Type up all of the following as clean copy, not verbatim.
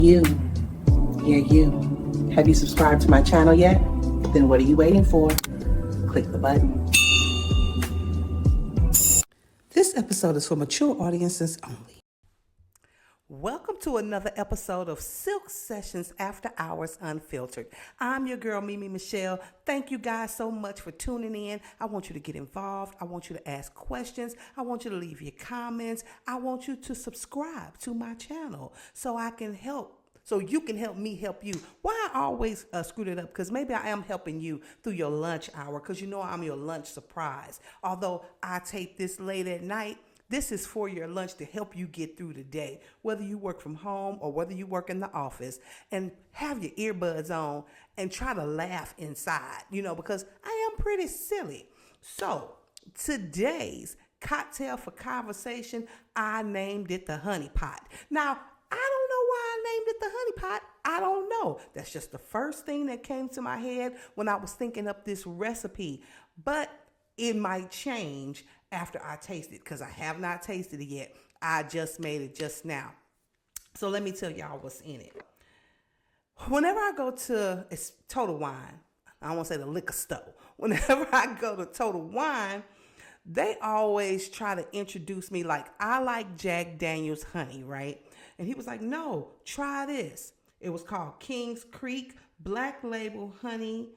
You, yeah, you. Have you subscribed to my channel yet? Then what are you waiting for? Click the button. This episode is for mature audiences only. Welcome to another episode of Silk Sessions After Hours Unfiltered. I'm your girl, Mimi Michelle. Thank you guys so much for tuning in. I want you to get involved. I want you to ask questions. I want you to leave your comments. I want you to subscribe to my channel so I can help. So you can help me help you. Why I always screwed it up? Because maybe I am helping you through your lunch hour, because you know I'm your lunch surprise. Although I tape this late at night, this is for your lunch to help you get through the day, whether you work from home or whether you work in the office, and have your earbuds on and try to laugh inside, because I am pretty silly. So today's cocktail for conversation, I named it the honey pot. Now, I don't know why I named it the honey pot. I don't know. That's just the first thing that came to my head when I was thinking up this recipe, but it might change after I taste it, because I have not tasted it yet. I just made it just now. So let me tell y'all what's in it. Whenever I go to, it's Total Wine, I don't want to say the liquor store. Whenever I go to Total Wine, they always try to introduce me like, I like Jack Daniel's honey, right? And he was like, no, try this. It was called King's Creek Black Label Honey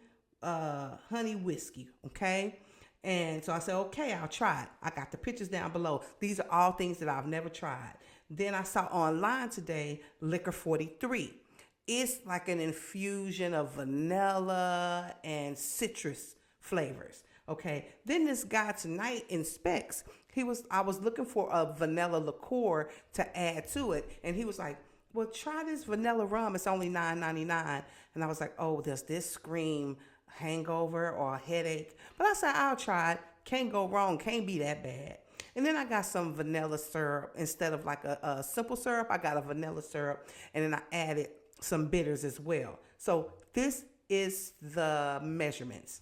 Whiskey, okay? And so I said, okay, I'll try it. I got the pictures down below. These are all things that I've never tried. Then I saw online today, Liquor 43. It's like an infusion of vanilla and citrus flavors. Okay. Then this guy tonight in Specs, I was looking for a vanilla liqueur to add to it. And he was like, well, try this vanilla rum. It's only $9.99. And I was like, oh, does this scream hangover or a headache? But I said, I'll try it. Can't go wrong. Can't be that bad. And then I got some vanilla syrup. Instead of like a simple syrup, I got a vanilla syrup. And then I added some bitters as well. So this is the measurements.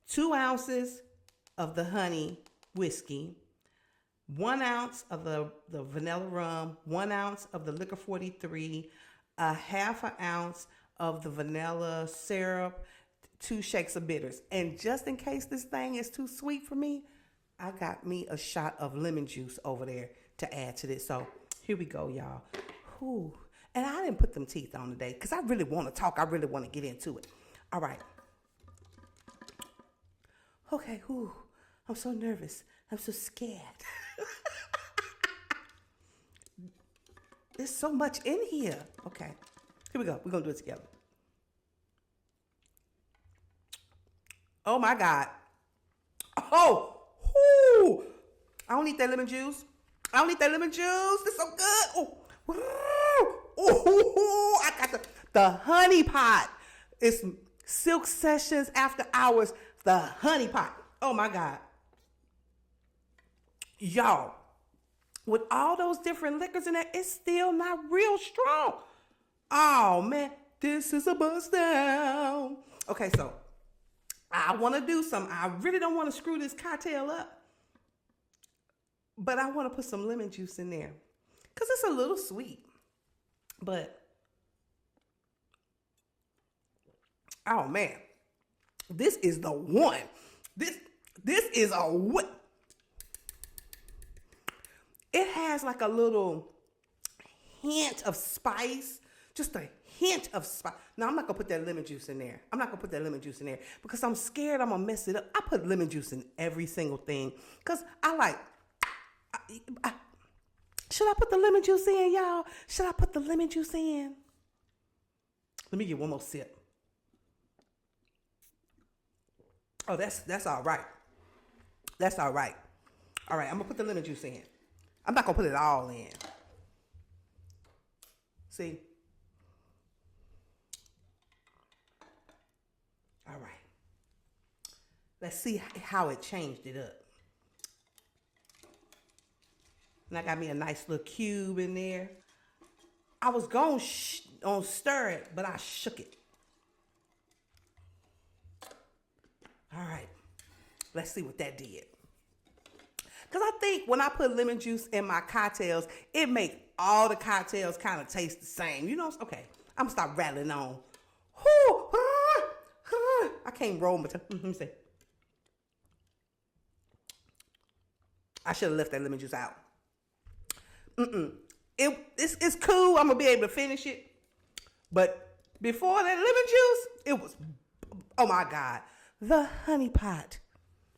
2 ounces of the honey whiskey, 1 ounce of the vanilla rum, 1 ounce of the Liquor 43, a half an ounce of the vanilla syrup, 2 shakes of bitters. And just in case this thing is too sweet for me, I got me a shot of lemon juice over there to add to this. So here we go, y'all. Whew. And I didn't put them teeth on today because I really want to talk. I really want to get into it. All right. Okay, whew. I'm so nervous. I'm so scared. There's so much in here. Okay. Here we go. We're going to do it together. Oh, my God. Oh, whoo. I don't need that lemon juice. I don't need that lemon juice. It's so good. Oh, I got the honey pot. It's Silk Sessions After Hours, the honey pot. Oh, my God. Y'all, with all those different liquors in there, it's still not real strong. Oh, man, this is a bust down. Okay, so I want to do something. I really don't want to screw this cocktail up, but I want to put some lemon juice in there because it's a little sweet. But, oh, man, this is the one. This is a what? It has like a little hint of spice, just a hint of spice. Now, I'm not going to put that lemon juice in there. Because I'm scared I'm going to mess it up. I put lemon juice in every single thing because should I put the lemon juice in, y'all? Should I put the lemon juice in? Let me get one more sip. Oh, that's all right. That's all right. All right, I'm going to put the lemon juice in. I'm not going to put it all in. See? All right. Let's see how it changed it up. And I got me a nice little cube in there. I was going to stir it, but I shook it. All right. Let's see what that did. Because I think when I put lemon juice in my cocktails, it makes all the cocktails kind of taste the same. You know, okay, I'm gonna stop rattling on. Whew, I can't roll my tongue. Let me see. I should have left that lemon juice out. It's cool. I'm gonna be able to finish it. But before that lemon juice, it was, oh my God, The Honey Pot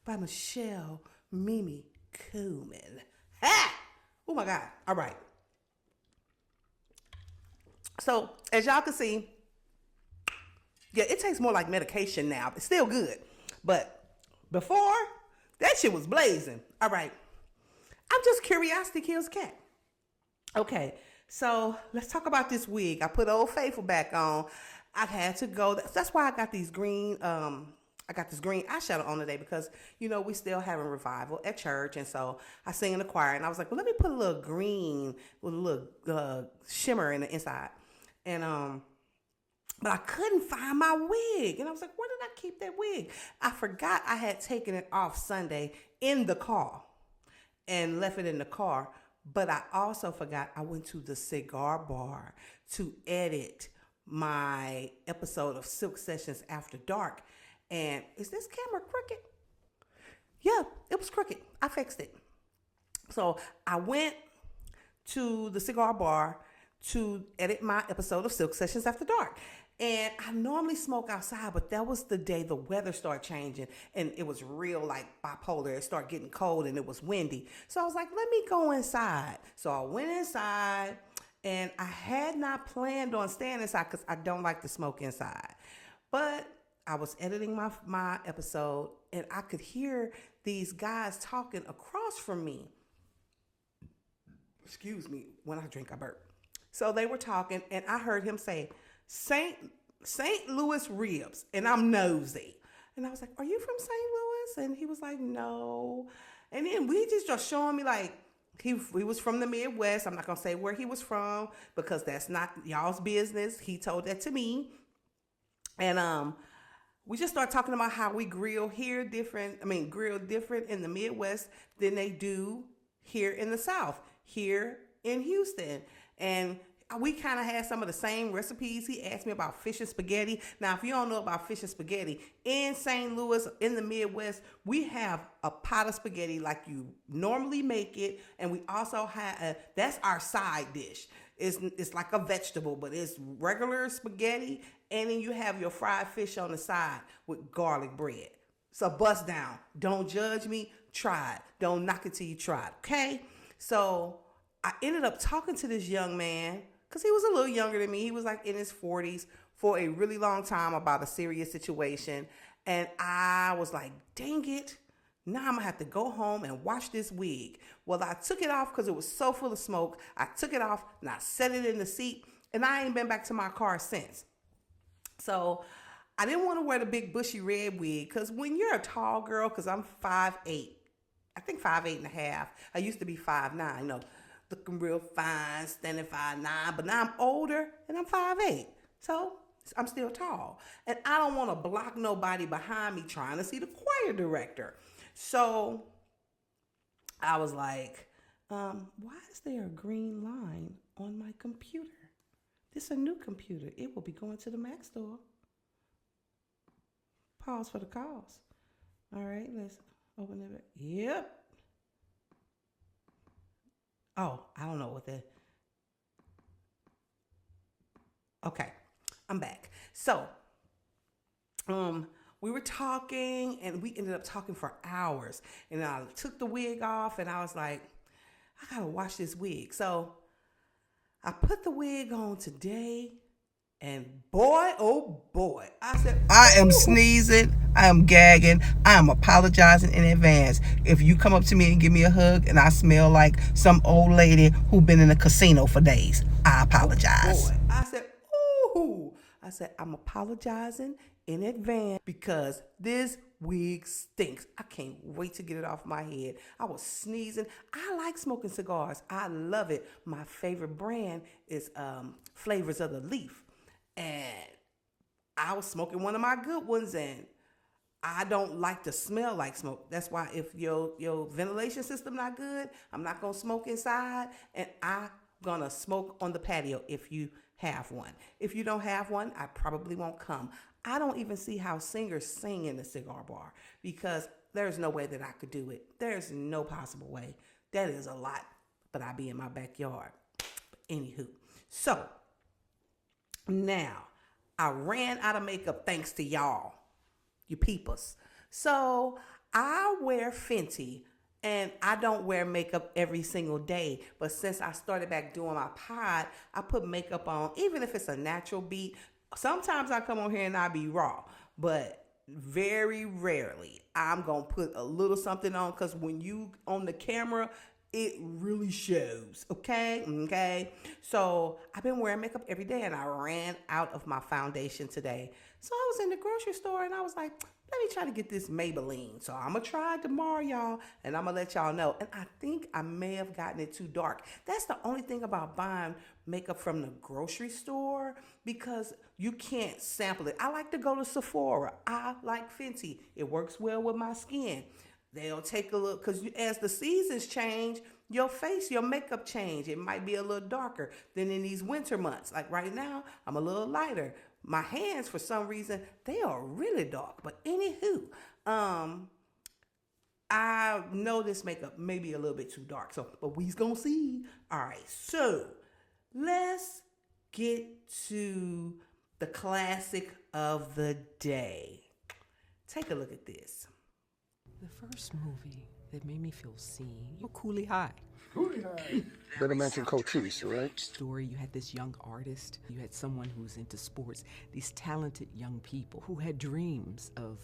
by Michelle Mimi Kuhlman. Ha! Oh my God. All right. So as y'all can see, yeah, it tastes more like medication now. It's still good. But before, that shit was blazing. All right. I'm just curiosity kills cat. Okay, so let's talk about this wig. I put Old Faithful back on. I had to go. That's why I got these green. I got this green eyeshadow on today because we still having revival at church, and so I sing in the choir, and I was like, well, let me put a little green with a little shimmer in the inside, and but I couldn't find my wig, and I was like, where did I keep that wig? I forgot I had taken it off Sunday in the car, and left it in the car. But I also forgot I went to the cigar bar to edit my episode of Silk Sessions After Dark. And is this camera crooked? Yeah, it was crooked. I fixed it. So I went to the cigar bar to edit my episode of Silk Sessions After Dark. And I normally smoke outside, but that was the day the weather started changing and it was real like bipolar. It started getting cold and it was windy. So I was like, let me go inside. So I went inside and I had not planned on staying inside because I don't like to smoke inside. But I was editing my episode and I could hear these guys talking across from me. Excuse me, when I drink, I burp. So they were talking and I heard him say, St. Louis ribs, and I'm nosy. And I was like, are you from St. Louis? And he was like, no. And then we just showing me like he was from the Midwest. I'm not going to say where he was from because that's not y'all's business. He told that to me. And we just started talking about how we grill different in the Midwest than they do here in the South, here in Houston. And we kind of had some of the same recipes. He asked me about fish and spaghetti. Now, if you don't know about fish and spaghetti, in St. Louis, in the Midwest, we have a pot of spaghetti like you normally make it. And we also have, that's our side dish. It's like a vegetable, but it's regular spaghetti. And then you have your fried fish on the side with garlic bread. So bust down. Don't judge me. Try it. Don't knock it till you try it. Okay? So I ended up talking to this young man because he was a little younger than me. He was like in his 40s for a really long time about a serious situation. And I was like, dang it. Now I'm going to have to go home and wash this wig. Well, I took it off because it was so full of smoke. I took it off and I set it in the seat. And I ain't been back to my car since. So I didn't want to wear the big bushy red wig because when you're a tall girl, because I'm 5'8", I think 5'8.5". I used to be 5'9", looking real fine, standing 5'9", but now I'm older and I'm 5'8". So I'm still tall. And I don't want to block nobody behind me trying to see the choir director. So I was like, why is there a green line on my computer? This is a new computer. It will be going to the Mac store. Pause for the cause. All right, let's open it. Yep. Oh, I don't know what that. Okay, I'm back. So, we were talking and we ended up talking for hours. And I took the wig off and I was like, I gotta wash this wig. So I put the wig on today and boy, oh boy, I said, I am sneezing, I am gagging, I am apologizing in advance. If you come up to me and give me a hug and I smell like some old lady who been in a casino for days, I apologize. Oh boy. I said, I'm apologizing in advance because this wig stinks. I can't wait to get it off my head. I was sneezing. I like smoking cigars. I love it. My favorite brand is Flavors of the Leaf. And I was smoking one of my good ones and I don't like to smell like smoke. That's why if your ventilation system not good, I'm not going to smoke inside. And I gonna smoke on the patio if you have one. If you don't have one, I probably won't come. I don't even see how singers sing in the cigar bar because there's no way that I could do it. There's no possible way. That is a lot, but I be in my backyard. Anywho, so now I ran out of makeup thanks to y'all, you peepers. So I wear Fenty and I don't wear makeup every single day. But since I started back doing my pod, I put makeup on, even if it's a natural beat. Sometimes I come on here and I be raw, but very rarely I'm gonna put a little something on because when you on the camera, it really shows. Okay. So I've been wearing makeup every day and I ran out of my foundation today. So I was in the grocery store and I was like, let me try to get this Maybelline. So I'm gonna try it tomorrow, y'all, and I'm gonna let y'all know. And I think I may have gotten it too dark. That's the only thing about buying makeup from the grocery store because you can't sample it. I like to go to Sephora. I like Fenty. It works well with my skin. They'll take a look because as the seasons change, your face, your makeup change. It might be a little darker than in these winter months. Like right now, I'm a little lighter. My hands, for some reason, they are really dark. But anywho, I know this makeup may be a little bit too dark. So, but we's gonna see. All right, so let's get to the classic of the day. Take a look at this. The first movie that made me feel seen, Cooley High. Cooley High. Better mention Cochise, right? Story, you had this young artist, you had someone who's into sports, these talented young people who had dreams of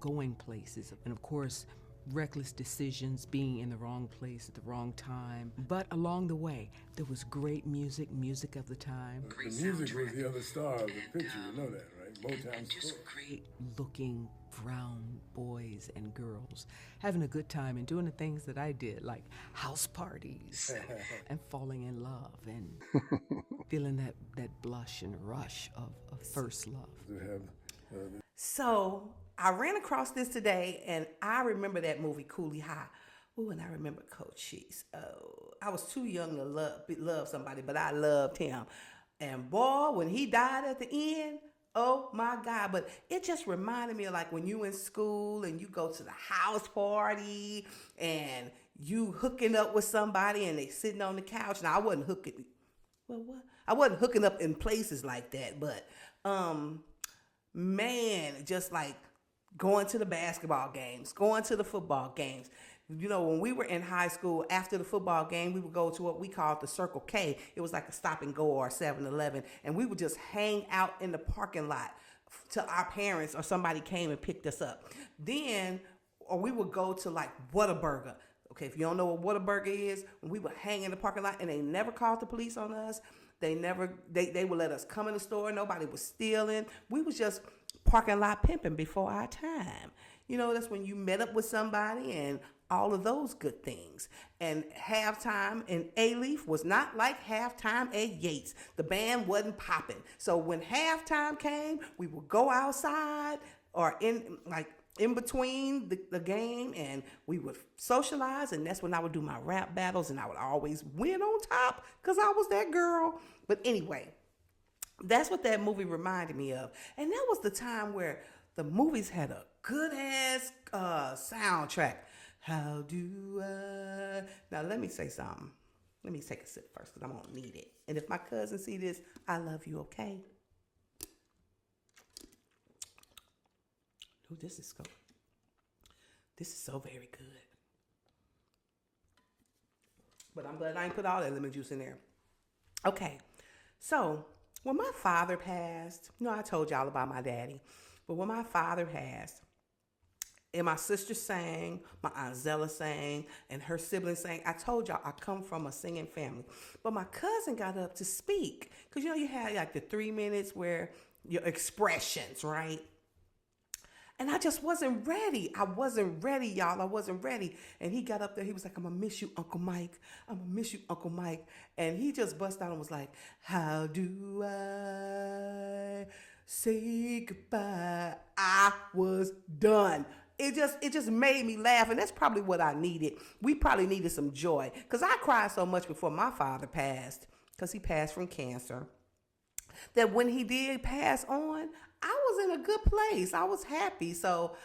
going places, and of course, reckless decisions, being in the wrong place at the wrong time. But along the way, there was great music of the time. The music was the other star of the picture, you know that, right? Motown Just score. great looking brown boys and girls having a good time and doing the things that I did, like house parties and falling in love and feeling that blush and rush of first love. So I ran across this today and I remember that movie Cooley High. Ooh, and I remember Cochise. Oh, I was too young to love somebody, but I loved him. And boy, when he died at the end, oh my God. But it just reminded me of like when you in school and you go to the house party and you hooking up with somebody and they sitting on the couch. Now I wasn't hooking, well, what? I wasn't hooking up in places like that, but man, just like going to the basketball games, going to the football games. You know, when we were in high school, after the football game, we would go to what we called the Circle K. It was like a stop and go or a 7-Eleven. And we would just hang out in the parking lot till our parents or somebody came and picked us up. Then, or we would go to like Whataburger. Okay, if you don't know what Whataburger is, when we would hang in the parking lot and they never called the police on us. They would let us come in the store. Nobody was stealing. We was just parking lot pimping before our time. You know, that's when you met up with somebody and all of those good things. And halftime in A-Leaf was not like halftime at Yates. The band wasn't popping. So when halftime came, we would go outside or in between the game and we would socialize, and that's when I would do my rap battles and I would always win on top because I was that girl. But anyway, that's what that movie reminded me of. And that was the time where the movies had a good ass soundtrack. How do I? Now let me say something. Let me take a sip first because I'm gonna need it. And if my cousins see this, I love you, okay? Ooh, this is good. This is so very good. But I'm glad I ain't put all that lemon juice in there. Okay, so when my father passed, you know, I told y'all about my daddy, but when my father passed, and my sister sang, my Aunt Zella sang, and her siblings sang. I told y'all I come from a singing family. But my cousin got up to speak. Because, you know, you had like the 3 minutes where your expressions, right? And I just wasn't ready. I wasn't ready, y'all. I wasn't ready. And he got up there. He was like, I'm going to miss you, Uncle Mike. I'm going to miss you, Uncle Mike. And he just bust out and was like, how do I say goodbye? I was done. it just made me laugh, and that's probably what I needed. We probably needed some joy, because I cried so much before my father passed, because he passed from cancer, that when he did pass on, I was in a good place. I was happy. So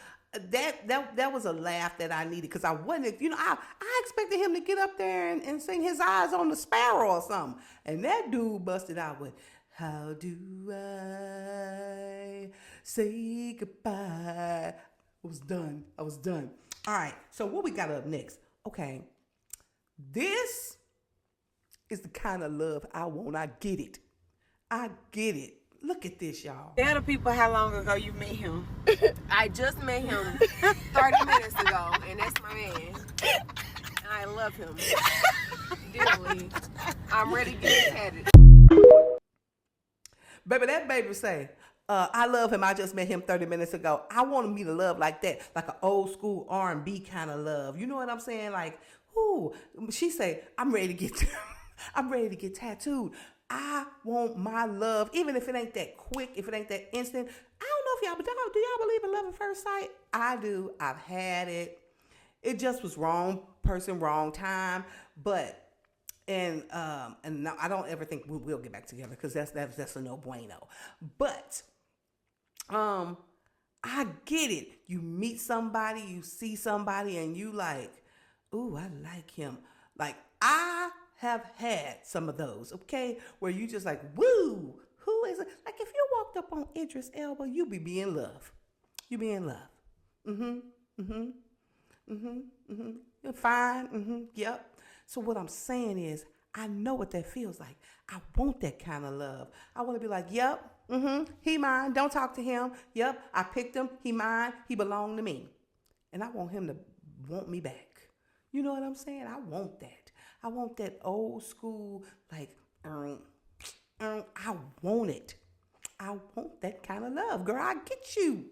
that was a laugh that I needed, because I wasn't, I expected him to get up there and sing His Eyes on the Sparrow or something. And that dude busted out with, how do I say goodbye? I was done. All right. So what we got up next? Okay. This is the kind of love I want. I get it. Look at this, y'all. Tell the people how long ago you met him. I just met him 30 minutes ago, and that's my man. And I love him dearly. I'm ready to get tatted. Baby, that baby say, I love him. I just met him 30 minutes ago. I want me to love like that, like an old school R&B kind of love. You know what I'm saying? Like, ooh, she say, I'm ready to get tattooed. I want my love, even if it ain't that quick, if it ain't that instant. I don't know if y'all, but do y'all believe in love at first sight? I do. I've had it. It just was wrong person, wrong time. But and now I don't ever think we'll get back together, because that's a no bueno. But I get it. You meet somebody, you see somebody, and you like, ooh, I like him. Like, I have had some of those, okay, where you just like, woo, who is it? Like, if you walked up on Idris Elba, you be in love. You be in love. You're fine. Yep. So what I'm saying is, I know what that feels like. I want that kind of love. I want to be like, yep, he mine. Don't talk to him. Yep, I picked him. He mine. He belonged to me. And I want him to want me back. You know what I'm saying? I want that. I want that old school, like, I want it. I want that kind of love. Girl, I get you.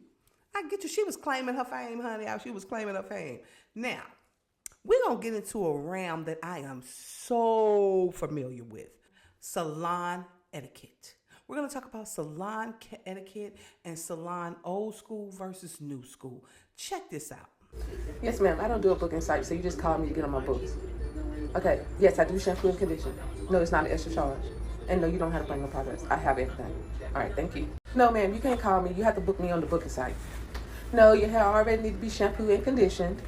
She was claiming her fame, honey. She was claiming her fame. Now, we're going to get into a realm that I am so familiar with. Salon etiquette. We're going to talk about salon etiquette and salon old school versus new school. Check this out. Yes, ma'am. I don't do a booking site, so you just call me to get on my books. Okay. Yes, I do shampoo and condition. No, it's not an extra charge. And no, you don't have to bring no products. I have everything. All right, thank you. No, ma'am, you can't call me. You have to book me on the booking site. No, your hair already need to be shampooed and conditioned.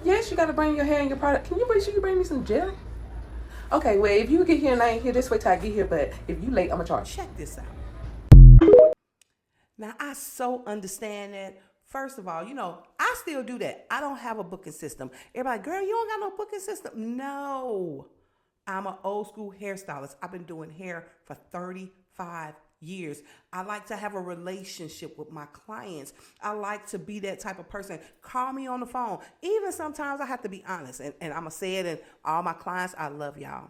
Yes, you got to bring your hair and your product. Can you bring me some gel? Okay, well, if you get here and I ain't here, this way till I get here. But if you late, I'm going to charge. Check this out. Now, I so understand that. First of all, I still do that. I don't have a booking system. Everybody, girl, you don't got no booking system. No, I'm an old school hairstylist. I've been doing hair for 35 years. I like to have a relationship with my clients. I like to be that type of person. Call me on the phone. Even sometimes I have to be honest, and I'm going to say it, and all my clients, I love y'all.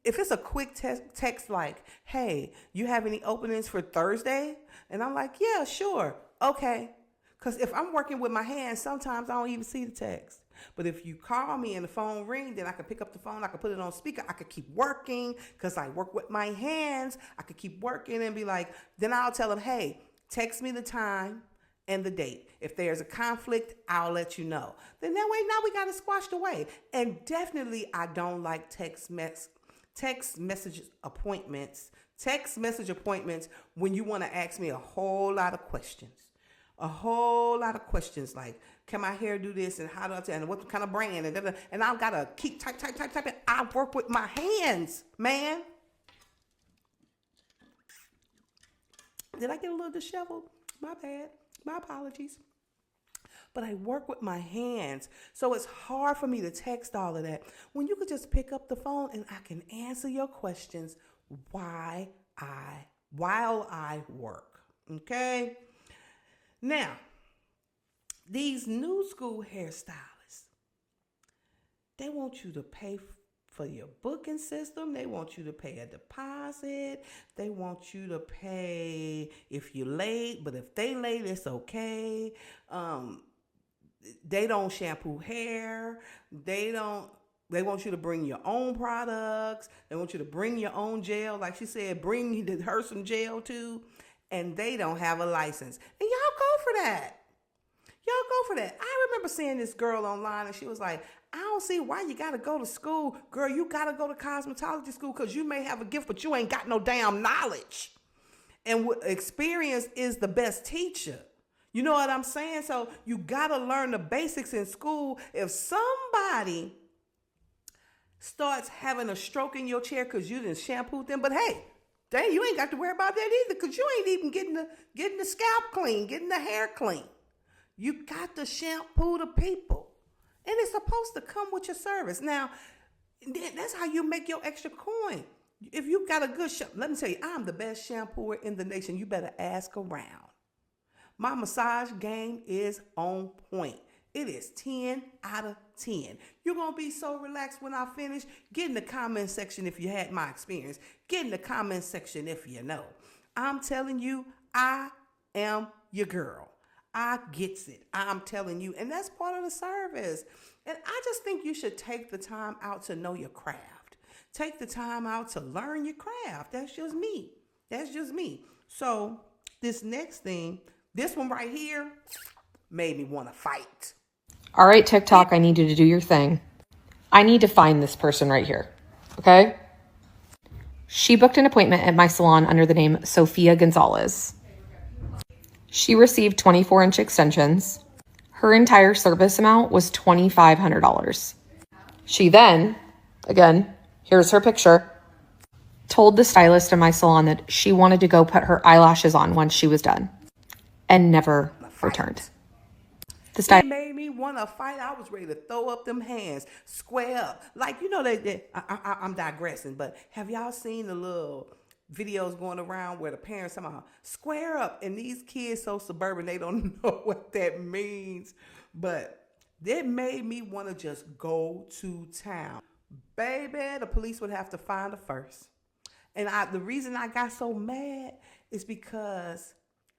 If it's a quick text like, hey, you have any openings for Thursday? And I'm like, yeah, sure. Okay. Because if I'm working with my hands, sometimes I don't even see the text. But if you call me and the phone rings, then I can pick up the phone. I can put it on speaker. I could keep working because I work with my hands. I could keep working and be like, then I'll tell them, hey, text me the time and the date. If there's a conflict, I'll let you know. Then that way, now we got it squashed away. And definitely, I don't like text message appointments when you want to ask me a whole lot of questions. Like, can my hair do this, and how do I tell, and what kind of brand, and I've got to keep type. I work with my hands, man. Did I get a little disheveled? My bad. My apologies. But I work with my hands, so it's hard for me to text all of that when you could just pick up the phone and I can answer your questions while I work. Okay? Now, these new school hairstylists, they want you to pay for your booking system. They want you to pay a deposit. They want you to pay if you're late, but if they late, it's okay. They don't shampoo hair. They want you to bring your own products. They want you to bring your own gel. Like she said, bring her some gel too. and they don't have a license. And y'all go for that. Y'all go for that. I remember seeing this girl online and she was like, I don't see why you got to go to school. Girl, you got to go to cosmetology school because you may have a gift, but you ain't got no damn knowledge. And experience is the best teacher. You know what I'm saying? So you got to learn the basics in school. If somebody starts having a stroke in your chair because you didn't shampoo them, but hey, dang, you ain't got to worry about that either because you ain't even getting the scalp clean, getting the hair clean. You got to shampoo the people. And it's supposed to come with your service. Now, that's how you make your extra coin. If you got a good let me tell you, I'm the best shampooer in the nation. You better ask around. My massage game is on point. It is 10 out of 10. You're going to be so relaxed when I finish. Get in the comment section if you had my experience. Get in the comment section if you know. I'm telling you, I am your girl. I gets it. I'm telling you. And that's part of the service. And I just think you should take the time out to know your craft. Take the time out to learn your craft. That's just me. That's just me. So this next thing, this one right here, made me want to fight. All right, TikTok, I need you to do your thing. I need to find this person right here. Okay? She booked an appointment at my salon under the name Sofia Gonzalez. She received 24-inch extensions. Her entire service amount was $2,500. She then, again, here's her picture, told the stylist in my salon that she wanted to go put her eyelashes on once she was done and never returned. It made me want to fight. I was ready to throw up them hands, square up. Like, you know, I'm digressing, but have y'all seen the little videos going around where the parents somehow square up, and these kids so suburban, they don't know what that means. But that made me want to just go to town. Baby, the police would have to find her first. And the reason I got so mad is because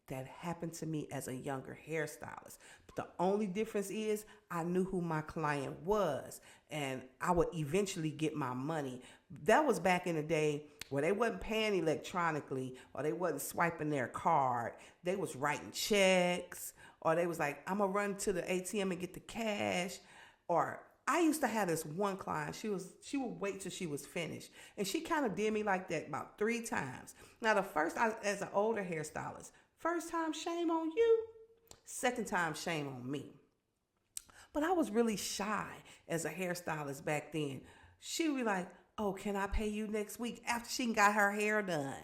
that happened to me as a younger hairstylist. But the only difference is I knew who my client was, and I would eventually get my money. That was back in the day where they wasn't paying electronically, or they wasn't swiping their card. They was writing checks, or they was like, I'm gonna run to the ATM and get the cash. Or I used to have this one client, she would wait till she was finished. And she kind of did me like that about 3 times. Now the first, as an older hairstylist, first time, shame on you. Second time, shame on me. But I was really shy as a hairstylist back then. She would be like, oh, can I pay you next week after she got her hair done?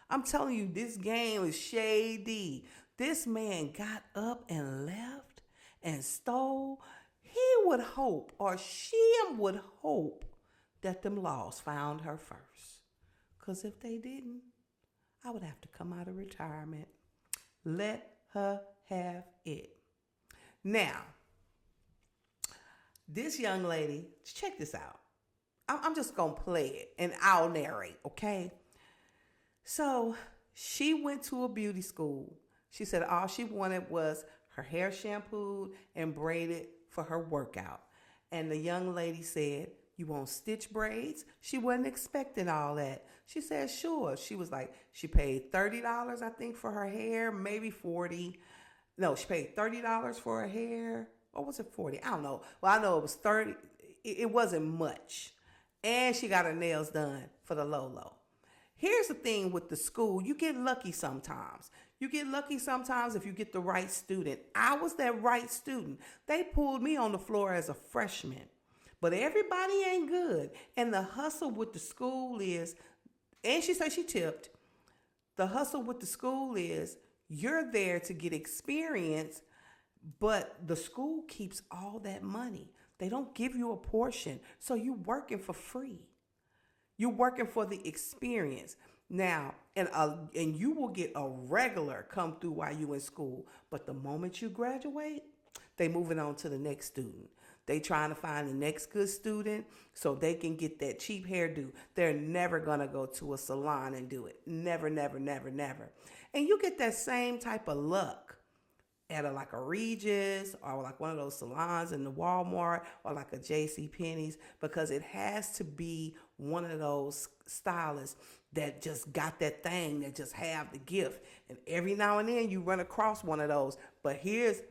I'm telling you, this game is shady. This man got up and left and stole. He would hope, or she would hope, that them laws found her first. Because if they didn't, I would have to come out of retirement. Let her have it. Now, this young lady, check this out. I'm just going to play it and I'll narrate, okay? So she went to a beauty school. She said all she wanted was her hair shampooed and braided for her workout. And the young lady said, you want stitch braids? She wasn't expecting all that. She said, sure. She was like, she paid $30, I think, for her hair, maybe $40. No, she paid $30 for her hair. Or was it $40? I don't know. Well, I know it was $30. It wasn't much. And she got her nails done for the low. Here's the thing with the school. You get lucky sometimes. You get lucky sometimes if you get the right student. I was that right student. They pulled me on the floor as a freshman. But everybody ain't good. And the hustle with the school is, and she said she tipped, the hustle with the school is you're there to get experience, but the school keeps all that money. They don't give you a portion. So you're working for free. You're working for the experience. Now, and you will get a regular come through while you in school. But the moment you graduate, they moving on to the next student. They trying to find the next good student so they can get that cheap hairdo. They're never going to go to a salon and do it. Never, never, never, never. And you get that same type of luck at like a Regis or like one of those salons in the Walmart or like a JC Penney's, because it has to be one of those stylists that just got that thing, that just have the gift. And every now and then you run across one of those. But here's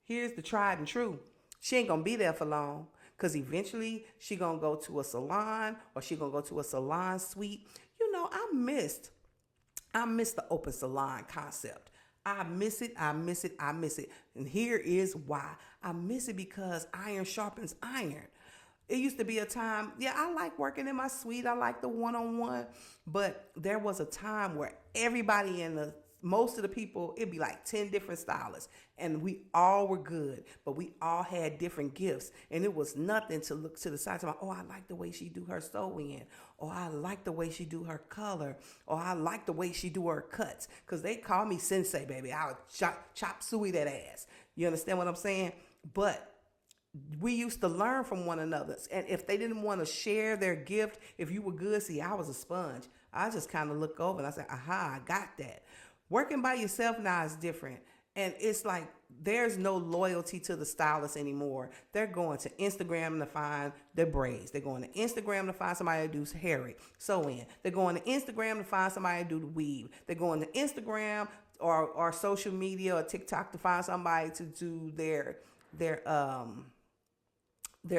the tried and true. She ain't gonna be there for long, because eventually she gonna go to a salon or she gonna go to a salon suite. You know, I missed the open salon concept. I miss it. And here is why. I miss it because iron sharpens iron. It used to be a time, yeah, I like working in my suite. I like the one-on-one. But there was a time where everybody most of the people, it'd be like 10 different stylists. And we all were good, but we all had different gifts. And it was nothing to look to the side and say, oh, I like the way she do her sew-in. Or I like the way she do her color. Or I like the way she do her cuts. Because they call me sensei, baby. I would chop suey that ass. You understand what I'm saying? But we used to learn from one another. And if they didn't want to share their gift, if you were good, see, I was a sponge. I just kind of look over and I say, aha, I got that. Working by yourself now is different. And it's like there's no loyalty to the stylist anymore. They're going to Instagram to find their braids. They're going to Instagram to find somebody to do hair sew-in. They're going to Instagram to find somebody to do the weave. They're going to Instagram or social media or TikTok to find somebody to do their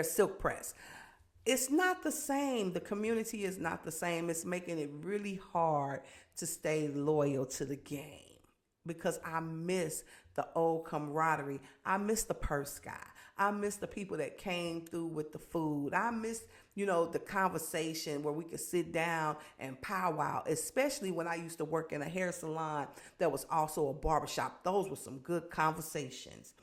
silk press. It's not the same. The community is not the same. It's making it really hard to stay loyal to the game, because I miss the old camaraderie. I miss the purse guy. I miss the people that came through with the food. I miss, the conversation where we could sit down and powwow, especially when I used to work in a hair salon that was also a barbershop. Those were some good conversations.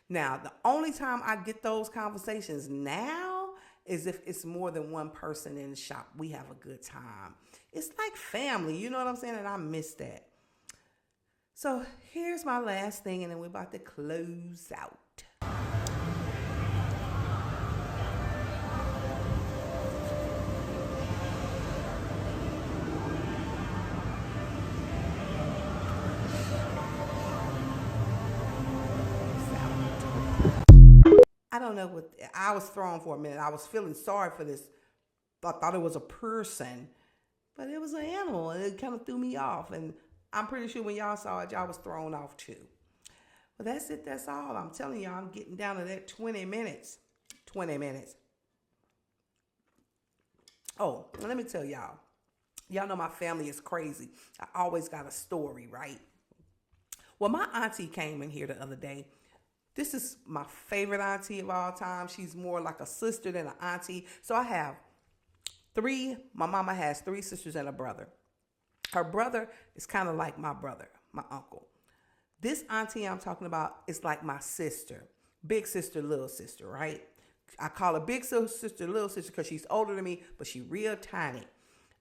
Now, the only time I get those conversations now is if it's more than one person in the shop. We have a good time. It's like family, you know what I'm saying? And I miss that. So here's my last thing, and then we're about to close out. I don't know what, I was thrown for a minute. I was feeling sorry for this. I thought it was a person, but it was an animal, and it kind of threw me off. And I'm pretty sure when y'all saw it, y'all was thrown off too. Well, that's it. That's all. I'm telling y'all, I'm getting down to that 20 minutes. 20 minutes. Oh, let me tell y'all. Y'all know my family is crazy. I always got a story, right? Well, my auntie came in here the other day. This is my favorite auntie of all time. She's more like a sister than an auntie. So I have my mama has 3 sisters and a brother. Her brother is kind of like my brother, my uncle. This auntie I'm talking about is like my sister, big sister, little sister, right? I call her big sister, little sister because she's older than me, but she's real tiny.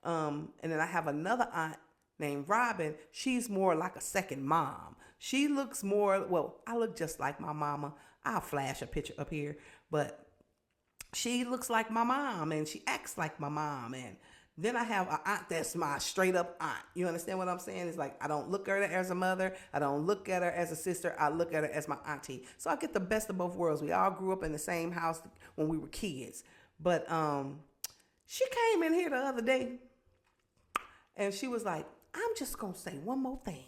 And then I have another aunt named Robin. She's more like a second mom. She looks more, well, I look just like my mama. I'll flash a picture up here, but she looks like my mom and she acts like my mom. And then I have an aunt that's my straight up aunt. You understand what I'm saying? It's like I don't look at her as a mother. I don't look at her as a sister. I look at her as my auntie. So I get the best of both worlds. We all grew up in the same house when we were kids. But she came in here the other day and she was like, I'm just going to say one more thing.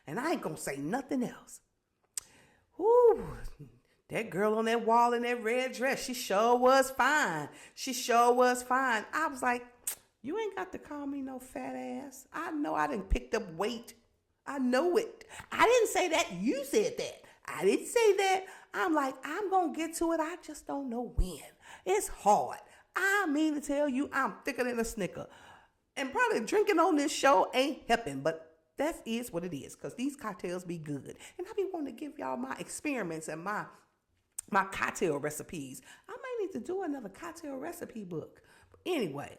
And I ain't going to say nothing else. Ooh, that girl on that wall in that red dress, she sure was fine. She sure was fine. I was like, you ain't got to call me no fat ass. I know I done picked up weight. I know it. I didn't say that. You said that. I didn't say that. I'm like, I'm going to get to it. I just don't know when. It's hard. I mean to tell you, I'm thicker than a Snicker. And probably drinking on this show ain't helping, but that is what it is, because these cocktails be good. And I be wanting to give y'all my experiments and my cocktail recipes. I might need to do another cocktail recipe book. But anyway,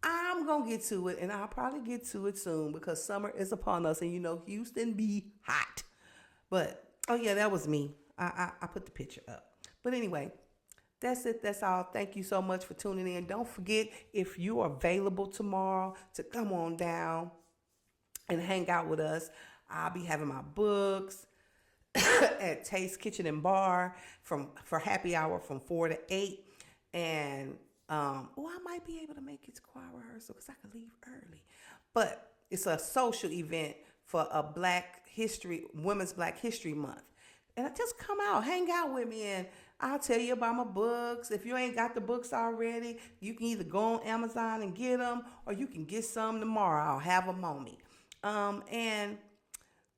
I'm going to get to it, and I'll probably get to it soon because summer is upon us, and Houston be hot. But, oh yeah, that was me. I put the picture up. But anyway, that's it. That's all. Thank you so much for tuning in. Don't forget, if you are available tomorrow, to come on down and hang out with us. I'll be having my books. at Taste Kitchen and Bar for happy hour from 4 to 8. And I might be able to make it to choir rehearsal because I could leave early. But it's a social event for a Women's Black History Month. And just come out, hang out with me, and I'll tell you about my books. If you ain't got the books already, you can either go on Amazon and get them, or you can get some tomorrow. I'll have them on me. And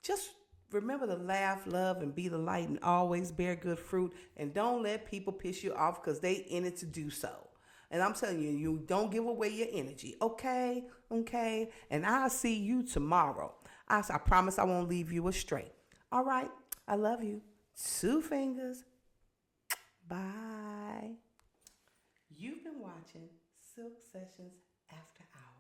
just remember to laugh, love, and be the light, and always bear good fruit. And don't let people piss you off because they in it to do so. And I'm telling you, you don't give away your energy. Okay? Okay? And I'll see you tomorrow. I promise I won't leave you astray. All right? I love you. 2 fingers. Bye. You've been watching Silk Sessions After Hours.